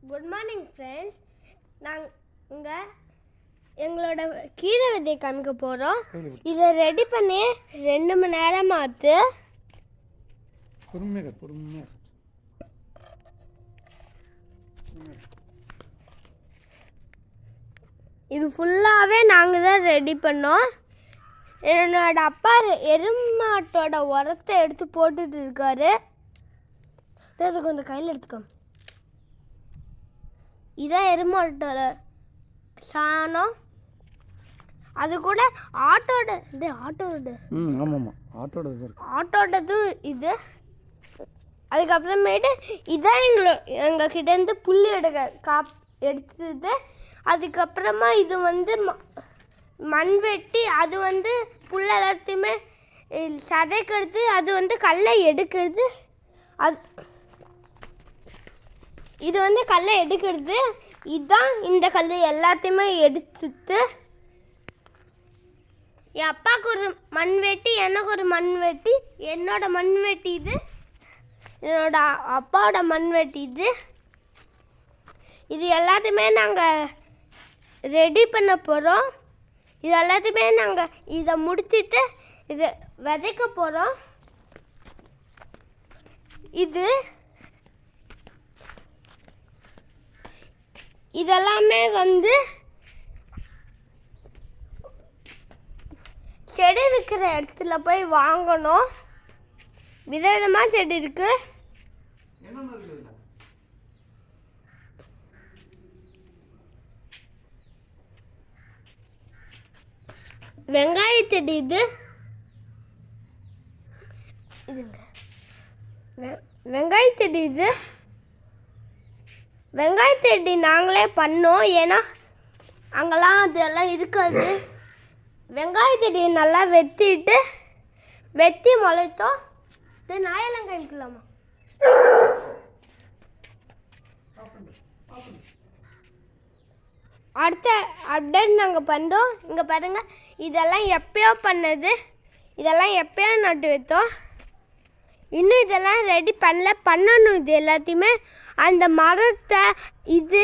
Good morning friends. நாங்கள் எங்களோட கீரை விதையை காமிக்க போகிறோம். இதை ரெடி பண்ணி 2 மணி நேரம் ஆகுது. இது ஃபுல்லாகவே நாங்கள் தான் ரெடி பண்ணோம். என்னோட அப்பா எருமாட்டோட உரத்தை எடுத்து போட்டுட்டு இருக்காரு. கொஞ்சம் கையில் எடுத்துக்கோ. இதான் எருமாட்டோட சாணம். அது கூட ஆட்டோடதும் இது. அதுக்கப்புறமேட்டு இதான் எங்கள் கிட்டேருந்து புல் எடுத்தது. அதுக்கப்புறமா இது மண் வெட்டி அது புல் எல்லாத்தையுமே சதைக்கிறது. அது கல்லை எடுக்கிறது. இது கல்லை எடுக்கிறது. இதுதான் இந்த கல் எல்லாத்தையுமே எடுத்துட்டு என் அப்பாவுக்கு ஒரு மண் வெட்டி, எனக்கு ஒரு மண் வெட்டி, என்னோட மண் வெட்டி இது, என்னோட அப்பாவோட மண் வெட்டி இது. இது எல்லாத்தையுமே நாங்கள் ரெடி பண்ண போகிறோம். இது எல்லாத்தையுமே நாங்கள் இதை முடிச்சுட்டு இதை விதைக்க போகிறோம். இதெல்லாமே செடி விற்கிற இடத்துல போய் வாங்கணும். விதவிதமாக செடி இருக்கு. வெங்காய செடி இது. வெங்காய செடி இது. வெங்காய செடி நாங்களே பண்ணோம். ஏன்னா அங்கெல்லாம் அதெல்லாம் இருக்காது. வெங்காய செடியை நல்லா வெட்டி முளைத்தோம். இது நாயெல்லாம் காமிக்கலாமா? அடுத்த அப்டேட் நாங்கள் பண்ணுறோம். இங்கே பாருங்கள், இதெல்லாம் எப்பயோ பண்ணது. இதெல்லாம் எப்பயோ நட்டு வைத்தோம். இன்னும் இதெல்லாம் ரெடி பண்ணணும். இது எல்லாத்தையுமே அந்த மரத்தை இது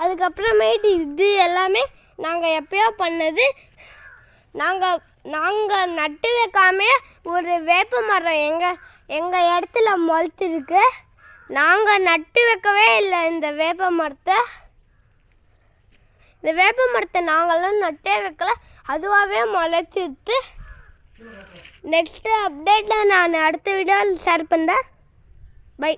அதுக்கப்புறமேட்டு இது எல்லாமே நாங்கள் எப்பயோ பண்ணது. நாங்கள் நட்டு வைக்காமே ஒரு வேப்ப மரம் எங்கள் இடத்துல முளைச்சிருக்கு. நாங்கள் நட்டு வைக்கவே இல்லை இந்த வேப்ப மரத்தை. இந்த வேப்ப மரத்தை நாங்களாம் நட்டே வைக்கல, அதுவாகவே முளைச்சிருச்சு. நெக்ஸ்ட்டு அப்டேட்டில் நான் அடுத்த வீடியோவில் ஷேர் பண்ணுறேன். பை.